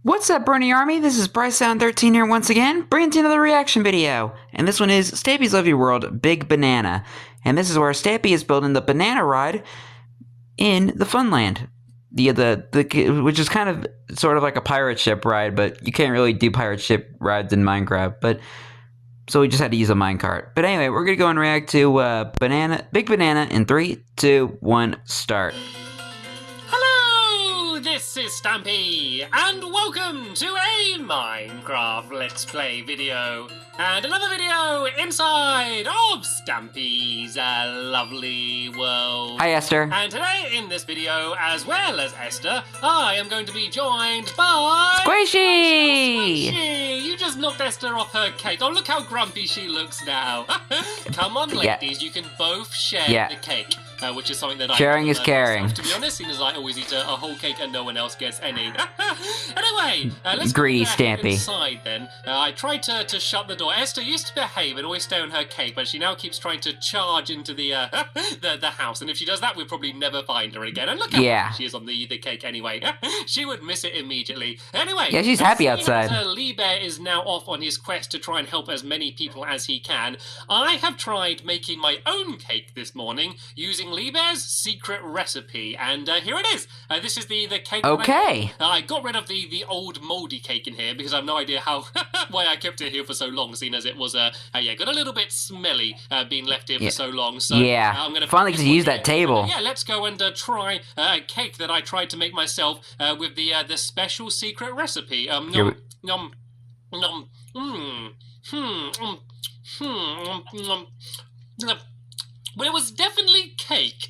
What's up, Bernie Army? This is BryceAllen13 here once again, bringing to another reaction video. And this one is Stampy's Lovely World Big Banana. And this is where Stampy is building the banana ride in the Funland. Which is kind of sort of like a pirate ship ride, but you can't really do pirate ship rides in Minecraft. So we just had to use a minecart. But anyway, we're gonna go and react to Big Banana in 3, 2, 1, start. This is Stampy, and welcome to a Minecraft Let's Play video, and another video inside of Stampy's lovely world. Hi, Esther. And today in this video, as well as Esther, I am going to be joined by... Squishy! Squishy! You just knocked Esther off her cake. Oh, look how grumpy she looks now. Come on, ladies, you can both share the cake. Which is something that sharing is caring. Myself, to be honest, seeing as I always eat a whole cake and no one else gets any. Anyway, let's Greedy go Stampy. Inside then. I tried to shut the door. Esther used to behave and always stay on her cake, but she now keeps trying to charge into the the house. And if she does that, we'll probably never find her again. And look how happy she is on the cake anyway. She would miss it immediately. Anyway, yeah, she's happy outside. Lee Bear is now off on his quest to try and help as many people as he can. I have tried making my own cake this morning using Lee Bear's secret recipe, and here it is. This is the cake. Okay. I got rid of the old mouldy cake in here because I have no idea how why I kept it here for so long, seeing as it was got a little bit smelly being left here for so long. So I'm gonna finally get to use that table. Yeah, let's go and try a cake that I tried to make myself with the special secret recipe. Well, it was definitely cake.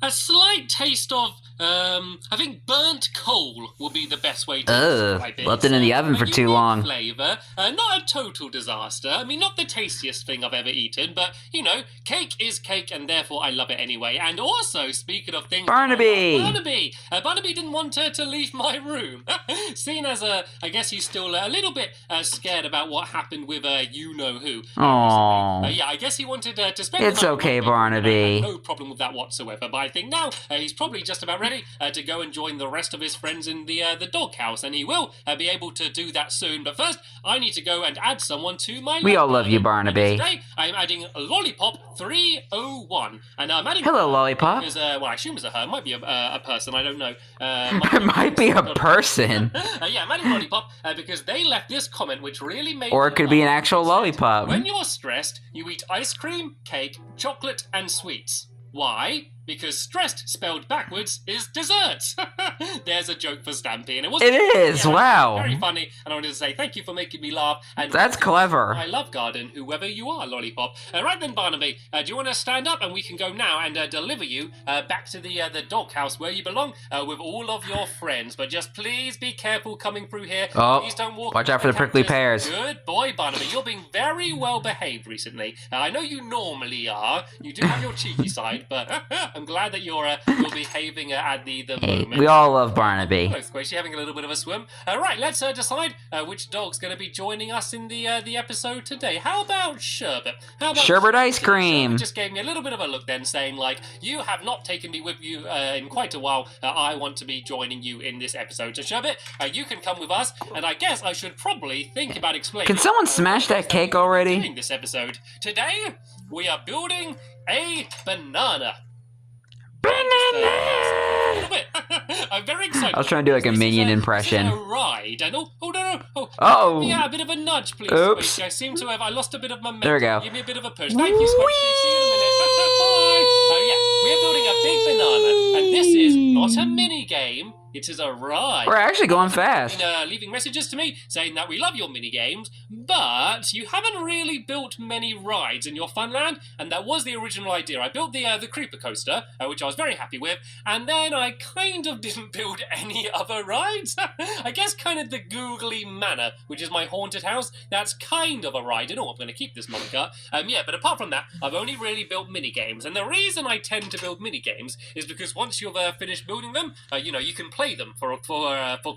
A slight taste of, I think burnt coal will be the best way to describe it. Left it in the oven for too long. Flavor, not a total disaster. I mean, not the tastiest thing I've ever eaten, but, you know, cake is cake, and therefore I love it anyway. And also, speaking of things... Barnaby! Barnaby didn't want her to leave my room. Seeing as, I guess he's still a little bit scared about what happened with you-know-who. Aww. Yeah, I guess he wanted to spend It's okay, Barnaby. No problem with that whatsoever, but I think now he's probably just about ready to go and join the rest of his friends in the doghouse, and he will be able to do that soon. But first, I need to go and add someone to my We all love you, Barnaby. Today, I'm adding Lollipop 301, and I'm adding... Hello, Lollipop. Because, well, I assume it's a her. It might be a person, I don't know. It might be a person. Yeah, I'm adding Lollipop because they left this comment which really made... Or it could be an actual lollipop. When you're stressed, you eat ice cream, cake, chocolate, and sweets. Why? Because stressed spelled backwards is dessert. There's a joke for Stampy, and it is. Wow. Very funny, and I wanted to say thank you for making me laugh. And that's clever. I love garden, whoever you are, Lollipop. Right then, Barnaby, do you want to stand up and we can go now and deliver you back to the doghouse where you belong with all of your friends? But just please be careful coming through here. Please don't walk. Watch out for the prickly pears. Good boy, Barnaby. You're being very well behaved recently. I know you normally are. You do have your cheeky side, but I'm glad that you're behaving at the moment. We all love Barnaby. Hello, Squishy, having a little bit of a swim. Right, let's decide which dog's going to be joining us in the episode today. How about Sherbet? Sherbet ice cream. Sherbet just gave me a little bit of a look then, saying like, you have not taken me with you in quite a while. I want to be joining you in this episode. So Sherbet, you can come with us, and I guess I should probably think about explaining... Can someone smash that cake already? ...in this episode. Today, we are building a banana. I'm very excited. I was trying to do like a minion impression. This is a ride, and yeah, a bit of a nudge, please. Oops. I seem to have lost a bit of momentum. There we go. Give me a bit of a push. Thank you, Squishy. See you in a minute. Bye. Yeah, we're building a big banana, and this is not a mini game. It is a ride. We're actually going fast. Leaving messages to me saying that we love your mini games, but you haven't really built many rides in your Funland, and that was the original idea. I built the creeper coaster, which I was very happy with, and then I kind of didn't build any other rides. I guess kind of the Googly Manor, which is my haunted house. That's kind of a ride. I know I'm going to keep this moniker. Yeah, but apart from that, I've only really built mini games, and the reason I tend to build mini games is because once once you've finished building them, you can play them for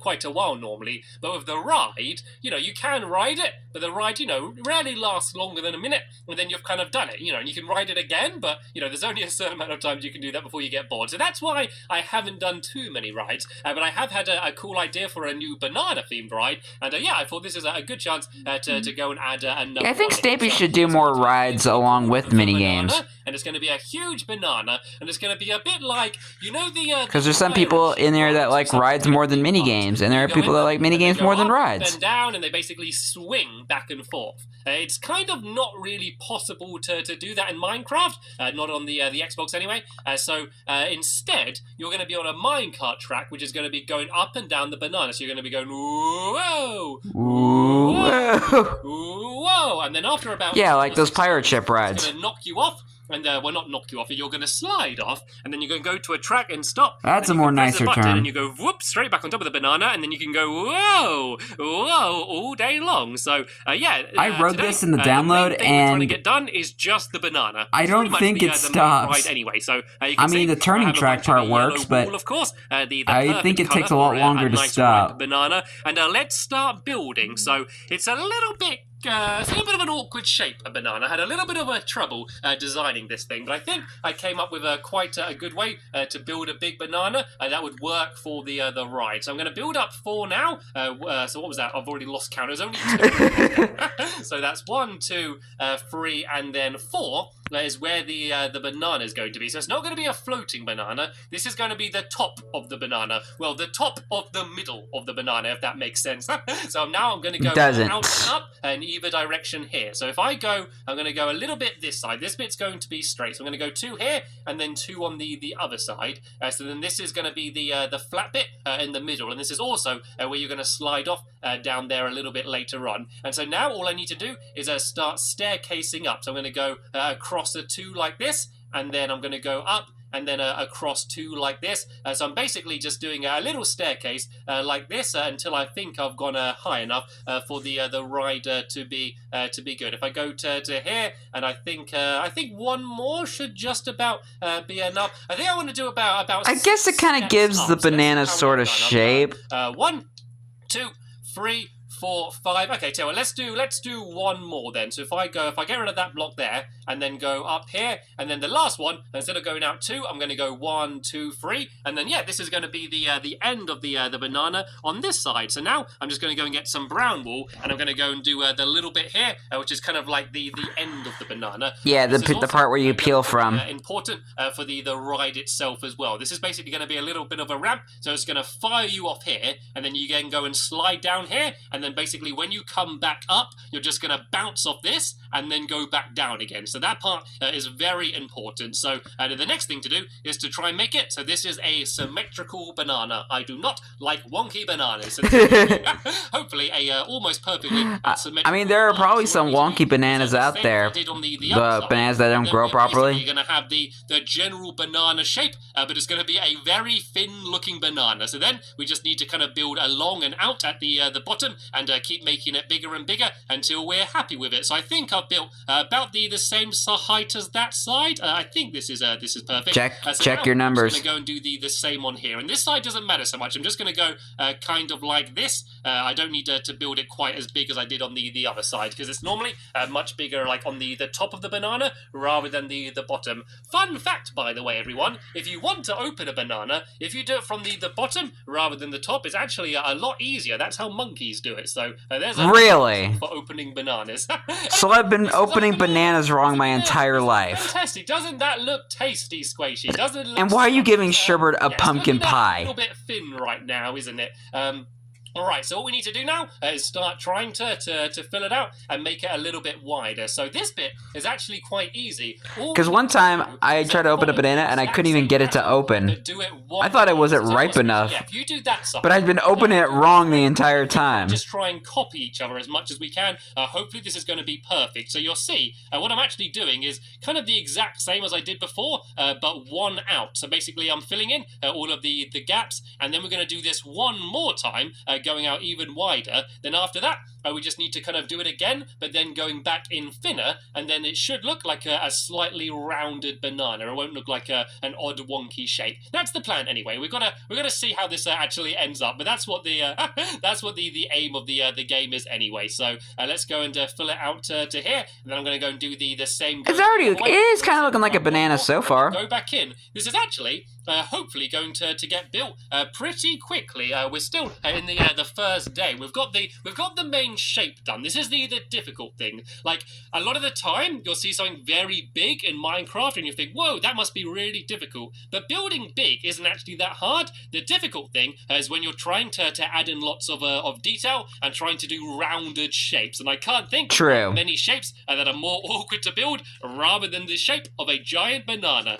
quite a while normally. But with the ride, you can ride it, but the ride, rarely lasts longer than a minute, and then you've kind of done it, and you can ride it again, but, there's only a certain amount of times you can do that before you get bored. So that's why I haven't done too many rides, but I have had a cool idea for a new banana-themed ride, and I thought this is a good chance to go and add another I think one. Stampy should do more rides along with minigames. And it's going to be a huge banana, and it's going to be a bit like, Because there's some people in there that like rides more than minigames, and there are people that like minigames more than rides. And down, and they basically swing back and forth. It's kind of not really possible to do that in Minecraft, not on the Xbox anyway. So instead, you're going to be on a minecart track, which is going to be going up and down the banana. So you're going to be going, whoa, whoa, whoa, and then after about like those pirate ship rides. It's going to knock you off. And not knock you off, you're going to slide off, and then you're going to go to a track and stop. That's a more nicer term. And you go whoop straight back on top of the banana, and then you can go whoa, whoa all day long. So I wrote this in the download, the main thing and we're trying to get done is just the banana. I don't think it stops. Ride anyway. So I mean, the turning track part works, but of course, I think it takes a lot longer to stop. Banana, and let's start building. So it's a little bit. It's a little bit of an awkward shape, a banana. I had a little bit of a trouble designing this thing, but I think I came up with quite a good way to build a big banana that would work for the ride. So I'm going to build up 4 now. So what was that? I've already lost count. It was only 2. So that's 1, 2, 3, and then 4 is where the banana is going to be. So it's not going to be a floating banana. This is going to be the top of the banana. Well, the top of the middle of the banana, if that makes sense. So now I'm going to go out and up and either direction here. So if I go, I'm going to go a little bit this side. This bit's going to be straight. So I'm going to go 2 here and then 2 on the other side. So then this is going to be the flat bit in the middle. And this is also where you're going to slide off down there a little bit later on. And so now all I need to do is start staircasing up. So I'm going to go across a 2 like this, and then I'm going to go up and then across 2 like this. So I'm basically just doing a little staircase like this until I think I've gone high enough for the ride to be good. If I go to here, and I think 1 more should just about be enough. I think I want to do about. I guess it kind of gives the banana sort of shape. 1, 2, 3, 4, 5. Okay, so let's do 1 more then. So if I get rid of that block there and then go up here, and then the last one, instead of going out 2, I'm going to go 1, 2, 3, and then this is going to be the end of the banana on this side. So now I'm just going to go and get some brown wool, and I'm going to go and do the little bit here, which is kind of like the end of the banana. Yeah, the part where you peel from. Important for the ride itself as well. This is basically going to be a little bit of a ramp, so it's going to fire you off here, and then you can go and slide down here, and then basically when you come back up, you're just going to bounce off this and then go back down again. So that part is very important. So the next thing to do is to try and make it so this is a symmetrical banana. I do not like wonky bananas. Hopefully a almost perfectly symmetrical. I mean, there are probably some wonky bananas out there. The bananas that don't grow properly. You're going to have the general banana shape, but it's going to be a very thin looking banana. So then we just need to kind of build along and out at the bottom and keep making it bigger and bigger until we're happy with it. So I think I've built about the same height as that side. I think this is perfect. Check your numbers. I'm going to go and do the same on here. And this side doesn't matter so much. I'm just going to go kind of like this. I don't need to build it quite as big as I did on the other side, because it's normally much bigger like on the top of the banana rather than the bottom. Fun fact, by the way, everyone, if you want to open a banana, if you do it from the bottom rather than the top, it's actually a lot easier. That's how monkeys do it. So there's a really for opening bananas. So I've been opening bananas wrong my entire life. Fantastic! Doesn't that look tasty, Squishy? Doesn't it look and why are you giving Sherbert a pumpkin pie? A little bit thin right now, isn't it? Alright, so what we need to do now is start trying to fill it out and make it a little bit wider. So this bit is actually quite easy. Because one time I tried to open a banana and I couldn't even get it to open. I thought it wasn't ripe enough. Yeah, if you do that side, but I'd been opening it wrong the entire time. Just try and copy each other as much as we can. Hopefully this is going to be perfect. So you'll see what I'm actually doing is kind of the exact same as I did before, but 1 out. So basically I'm filling in all of the gaps, and then we're going to do this 1 more time, going out even wider. Then after that, we just need to kind of do it again, but then going back in thinner, and then it should look like a slightly rounded banana. It won't look like an odd wonky shape. That's the plan anyway. We're gonna see how this actually ends up, but that's what the the aim of the game is anyway. So let's go and fill it out to here, and then I'm gonna go and do the same. It is kind of looking like a banana so far. Go back in. This is actually hopefully going to get built pretty quickly. We're still in the first day. We've got the main shape done. This is the difficult thing. Like, a lot of the time you'll see something very big in Minecraft and you think, whoa, that must be really difficult. But building big isn't actually that hard. The difficult thing is when you're trying to add in lots of detail and trying to do rounded shapes. And I can't think of many shapes that are more awkward to build rather than the shape of a giant banana.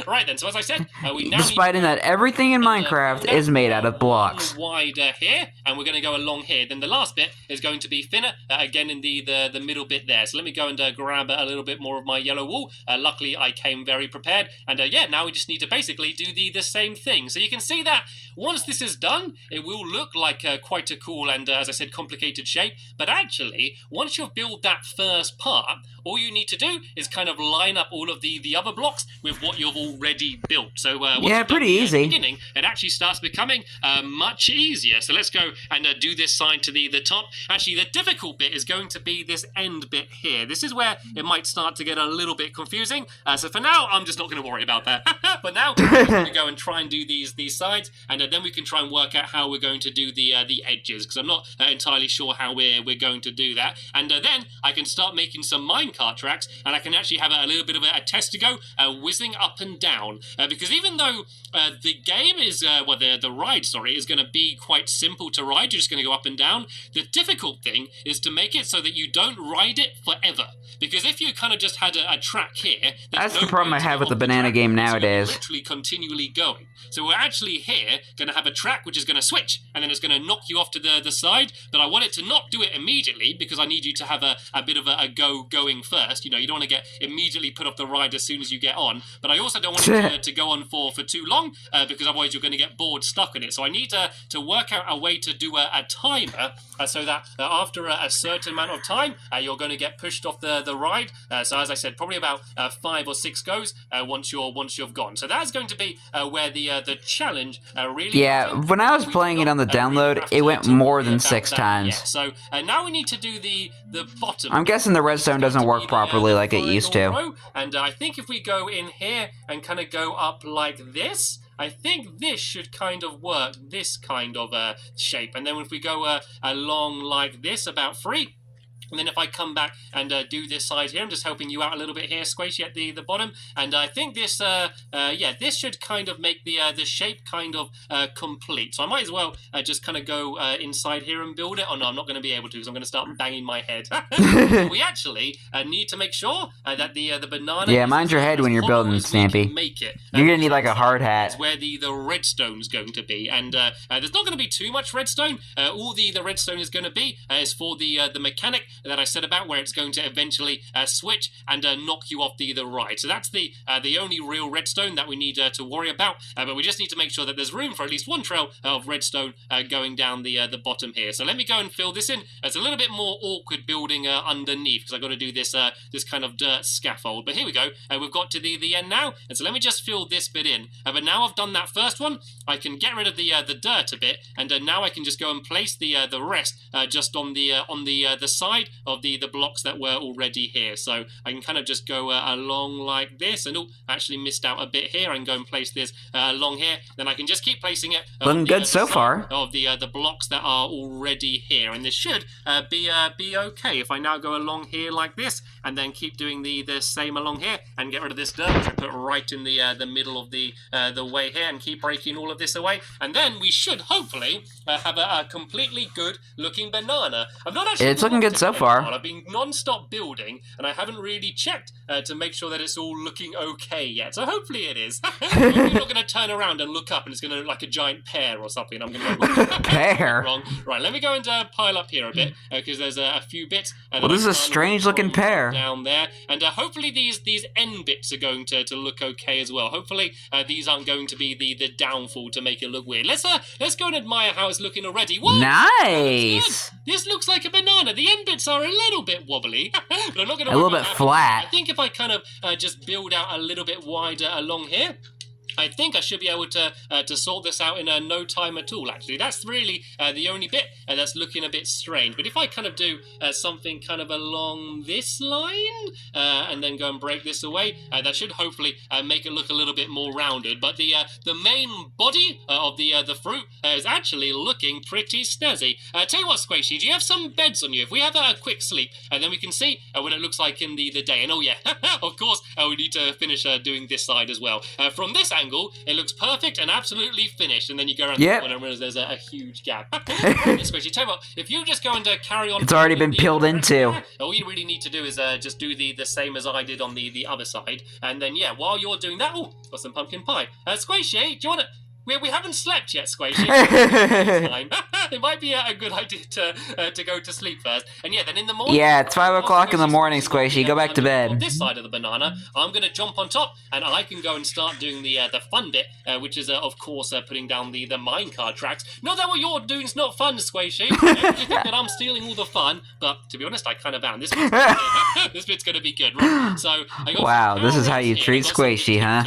Right then, so as I said, we now despite in that everything in Minecraft is made out of blocks. Wider here, and we're going to go along here. Then the last bit is going to be thinner, again in the middle bit there. So let me go and grab a little bit more of my yellow wool. Luckily, I came very prepared. And yeah, now we just need to basically do the same thing. So you can see that once this is done, it will look like quite a cool and, as I said, complicated shape. But actually, once you've built that first part, all you need to do is kind of line up all of the other blocks with what you've already built. So yeah, pretty easy. Beginning, it actually starts becoming much easier. So let's go and do this side to the top. Actually, the difficult bit is going to be this end bit here. This is where it might start to get a little bit confusing. So for now, I'm just not going to worry about that. But now we're going to go and try and do these sides, and then we can try and work out how we're going to do the edges, because I'm not entirely sure how we're going to do that. And then I can start making some minecart tracks, and I can actually have a little bit of a test to go, whizzing up and down. Because even though the game is, the ride, sorry, is going to be quite simple to ride, you're just going to go up and down. The difficult thing is to make it so that you don't ride it forever. Because if you kind of just had a track here... That's the problem I have with the banana game nowadays. So literally continually going. So we're actually here going to have a track which is going to switch, and then it's going to knock you off to the side, but I want it to not do it immediately because I need you to have a bit of a going first. You know, you don't want to get immediately put off the ride as soon as you get on, but I also don't want it to go on for too long because otherwise you're going to get bored stuck in it. So I need to work out a way to do a timer so that after a certain amount of time you're going to get pushed off the ride. So as I said, probably about 5 or 6 goes once you've gone. So that's going to be where the challenge really... Yeah, when I was playing it on the download, it went more than 6 times. Yeah. So now we need to do the bottom. I'm guessing the redstone doesn't work properly like it used to. And I think if we go in here and kind of go up like this, I think this should kind of work, this kind of shape. And then if we go along like this, about 3, and then if I come back and do this side here, I'm just helping you out a little bit here, Squishy, at the bottom. And I think this, yeah, this should kind of make the shape kind of complete. So I might as well just kind of go inside here and build it. Oh, no, I'm not going to be able to because I'm going to start banging my head. We actually need to make sure that the banana... Yeah, mind your head when you're building, Stampy. Make it. You're going to need like a hard hat. Is where the redstone's going to be. And there's not going to be too much redstone. All the redstone is going to be is for the mechanic that I said about, where it's going to eventually switch and knock you off the ride. So that's the only real redstone that we need to worry about. But we just need to make sure that there's room for at least one trail of redstone going down the bottom here. So let me go and fill this in. It's a little bit more awkward building underneath because I've got to do this this kind of dirt scaffold. But here we go. We've got to the end now. And so let me just fill this bit in. But now I've done that first one, I can get rid of the dirt a bit, and now I can just go and place the rest just on the side of the blocks that were already here. So I can kind of just go along like this, and actually missed out a bit here, and go and place this along here. Then I can just keep placing it. Looking good so far. Of the blocks that are already here, and this should be okay if I now go along here like this, and then keep doing the same along here, and get rid of this dirt, which I put right in the middle of the way here, and keep breaking all of this away, and then we should hopefully have a completely good looking banana. I'm not actually... It's looking good so far. far. I've been non-stop building, and I haven't really checked to make sure that it's all looking okay yet. So hopefully it is. You're not going to turn around and look up, and it's going to look like a giant pear or something. I'm going to go Pear? wrong. Right, let me go and pile up here a bit, because there's a few bits. Well, this is a strange-looking pear. Down there, and hopefully these end bits are going to look okay as well. Hopefully these aren't going to be the downfall to make it look weird. Let's go and admire how it's looking already. Whoa! Nice! This looks like a banana. The end bits are a little bit wobbly, but I'm not going to. A little bit flat. I think if I kind of just build out a little bit wider along here, I think I should be able to sort this out in no time at all, actually. That's really the only bit that's looking a bit strange. But if I kind of do something kind of along this line and then go and break this away, that should hopefully make it look a little bit more rounded. But the main body of the fruit is actually looking pretty snazzy. Tell you what, Squishy, do you have some beds on you? If we have a quick sleep, and then we can see what it looks like in the day. And oh yeah, of course, we need to finish doing this side as well. From this angle, it looks perfect and absolutely finished, and then you go around the corner and realize there's a huge gap. Especially, tell you what, if you just go and carry on, it's already been peeled into. All you really need to do is just do the same as I did on the other side, and then yeah, while you're doing that, oh, got some pumpkin pie. Squishy, do you want to? We haven't slept yet, Squishy. It might be a good idea to go to sleep first. And yeah, then in the morning... Yeah, it's 5 o'clock in the morning, Squishy. Go back to bed. On this side of the banana, I'm going to jump on top, and I can go and start doing the fun bit, which is, of course, putting down the minecart tracks. Not that what you're doing is not fun, Squishy. You think that I'm stealing all the fun, but to be honest, I kind of am. This bit's going to be good. Right? So I got wow, this is how you here. treat Squishy, huh?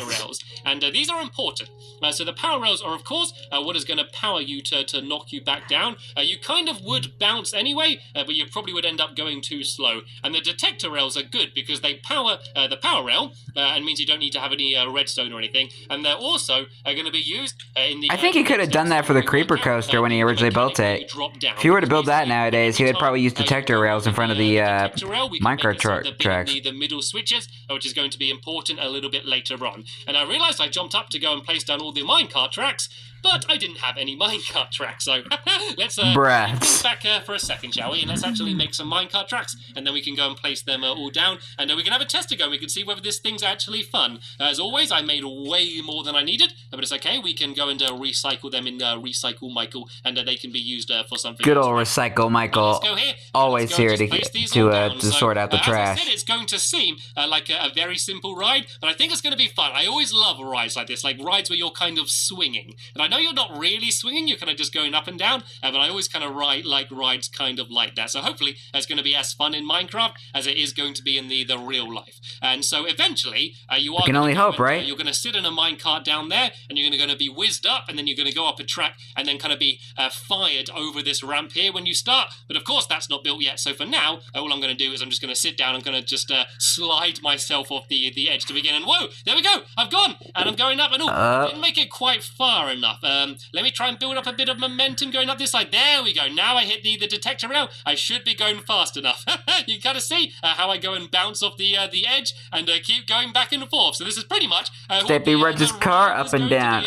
And these are important. So the power rails are, of course, what is going to power you to knock you back down. You kind of would bounce anyway, but you probably would end up going too slow. And the detector rails are good because they power the power rail, and means you don't need to have any redstone or anything. And they're also going to be used in the... I think he could have done that for the creeper coaster when he originally built it. If he were to build that nowadays, he would probably use detector rails in front of the minecart tracks. The middle switches, which is going to be important a little bit later on. And I realized I jumped up to go and place down all the minecart tracks, but I didn't have any minecart tracks, so let's think back for a second, shall we? And let's actually make some minecart tracks, and then we can go and place them all down, and then we can have a test to go, and we can see whether this thing's actually fun. As always, I made way more than I needed, but it's okay. We can go and recycle them in Recycle Michael, and they can be used for something. Good old Recycle Michael. Let's go here. Always here to sort out the trash. As I said, it's going to seem like a very simple ride, but I think it's going to be fun. I always love rides like this, like rides where you're kind of swinging. And I know you're not really swinging, you're kind of just going up and down, but I always kind of like rides kind of like that. So hopefully it's going to be as fun in Minecraft as it is going to be in the real life. And so eventually you are... can only hope, right? You're going to sit in a minecart down there, and you're going to be whizzed up, and then you're going to go up a track, and then kind of be fired over this ramp here when you start. But of course that's not built yet. So for now, all I'm going to do is I'm just going to sit down. I'm going to just slide myself off the edge to begin. And whoa, there we go. I've gone, and I'm going up. And I didn't make it quite far enough. Let me try and build up a bit of momentum going up this side. There we go. Now I hit the detector rail. I should be going fast enough. You kind of see how I go and bounce off the edge and keep going back and forth. So this is pretty much Stampy rides his car up and down.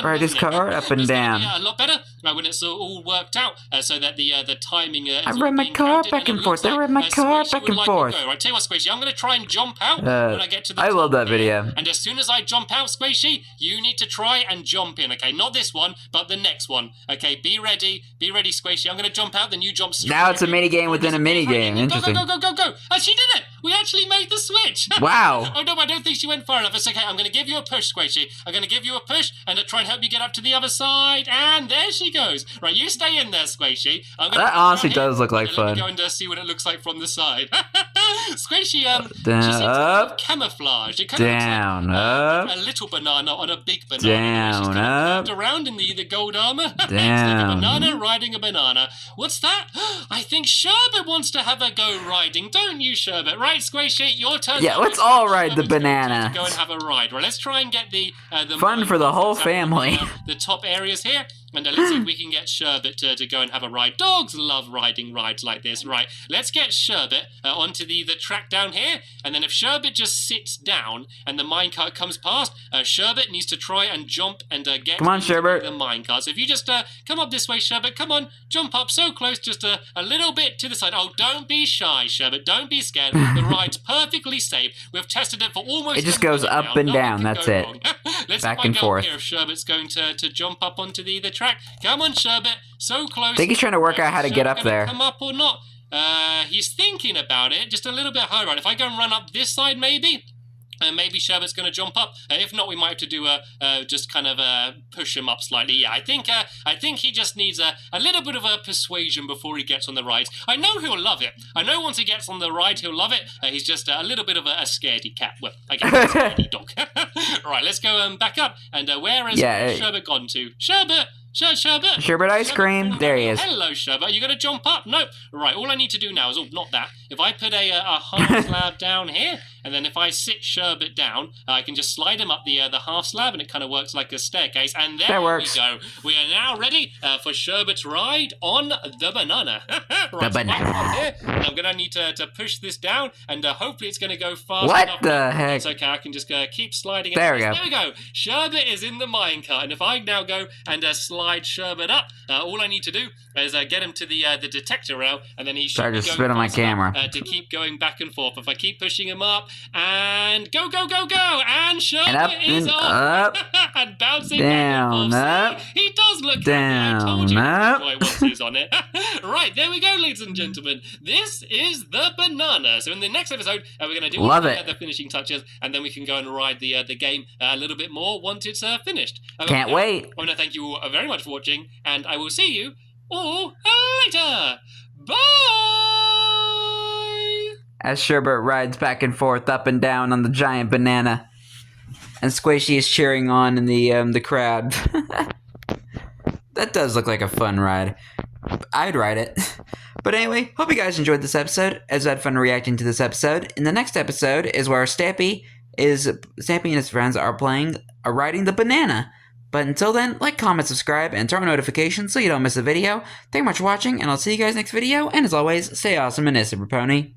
Ride his car up and down. A lot better when it's all worked out, so that the timing is I ride my car back and forth. I ride my car back and forth. I tell you what, Squishy, I'm going to try and jump out when I get to the I love that here. video. And as soon as I jump out, Squishy, you need to try and jump in, okay? Not this one, but the next one. Okay, be ready, Squishy. I'm going to jump out, then you jump straight. Now it's a mini game within a mini game. Interesting. Go. Oh, she did it! We actually made the switch! Wow. Oh no, I don't think she went far enough. It's okay, I'm going to give you a push, Squishy. I'm going to give you a push and to try and help you get up to the other side. And there she goes. Right, you stay in there, Squishy. That honestly does look like fun. Let me go and see what it looks like from the side. Squishy, down, she seems up, camouflage. It kind down, of up, like a little banana on a big banana. down, She's up, around in the gold armor. down. It's like a banana riding a banana. What's that? I think Sherbet wants to have a go riding, don't you, Sherbet? Right, Squishy, your turn. Yeah, let's all ride the banana. Go and have a ride. Right, let's try and get the fun for the whole family. The top areas here. And let's see if we can get Sherbet to go and have a ride. Dogs love riding rides like this. Right, let's get Sherbet onto the track down here. And then if Sherbet just sits down and the minecart comes past, Sherbet needs to try and jump and get Come on, Sherbet. the minecart. So if you just come up this way, Sherbet, come on, jump up so close, just a little bit to the side. Oh, don't be shy, Sherbet. Don't be scared. The ride's perfectly safe. We've tested it for almost It just goes up and down. That's it. Let's Back find and out forth. here if Sherbet's going to jump up onto the track. Come on, Sherbet. So close. I think he's trying to work out how to get up there. Come up or not? He's thinking about it. Just a little bit higher. Right, if I go and run up this side, maybe. Maybe Sherbet's going to jump up. If not, we might have to do just kind of push him up slightly. Yeah, I think he just needs a little bit of a persuasion before he gets on the ride. I know he'll love it. I know once he gets on the ride, he'll love it. He's just a little bit of a scaredy cat. Well, I guess a scaredy dog. Right, let's go back up. And where has Sherbet gone to? Sherbet! Sherbet! Sherbet ice cream. There he is. Hello, Sherbet. Are you going to jump up? No. Right, all I need to do now is, not that. If I put a half slab down here, and then if I sit Sherbet down, I can just slide him up the half slab, and it kind of works like a staircase. And there we go. We are now ready for Sherbet's ride on the banana. Right, the banana. Here, and I'm going to need to push this down, and hopefully it's going to go fast what enough. the heck? It's okay, I can just keep sliding. There we go. There we go. Sherbet is in the minecart, and if I now go and slide Sherbet up, all I need to do is get him to the detector rail, and then he should Sorry, be just going spit on my fast enough, camera. to keep going back and forth. If I keep pushing him up, and go, and Sherbet And up is and up, up. and bouncing Down, back and up. forth. See? He does look Down, happy. I told you up. once he's on it. Right, there we go, ladies and gentlemen. This is the banana. So in the next episode, we're going to do Love all it. the finishing touches, and then we can go and ride the game a little bit more once it's finished. Can't wait. I want to thank you all very much for watching, and I will see you all later. Bye! As Sherbet rides back and forth, up and down on the giant banana, and Squishy is cheering on in the crowd. That does look like a fun ride. I'd ride it. But anyway, hope you guys enjoyed this episode, as I had fun reacting to this episode. In the next episode is where Stampy and his friends are riding the banana. But until then, like, comment, subscribe, and turn on notifications so you don't miss a video. Thank you much for watching, and I'll see you guys next video. And as always, stay awesome and Super Pony.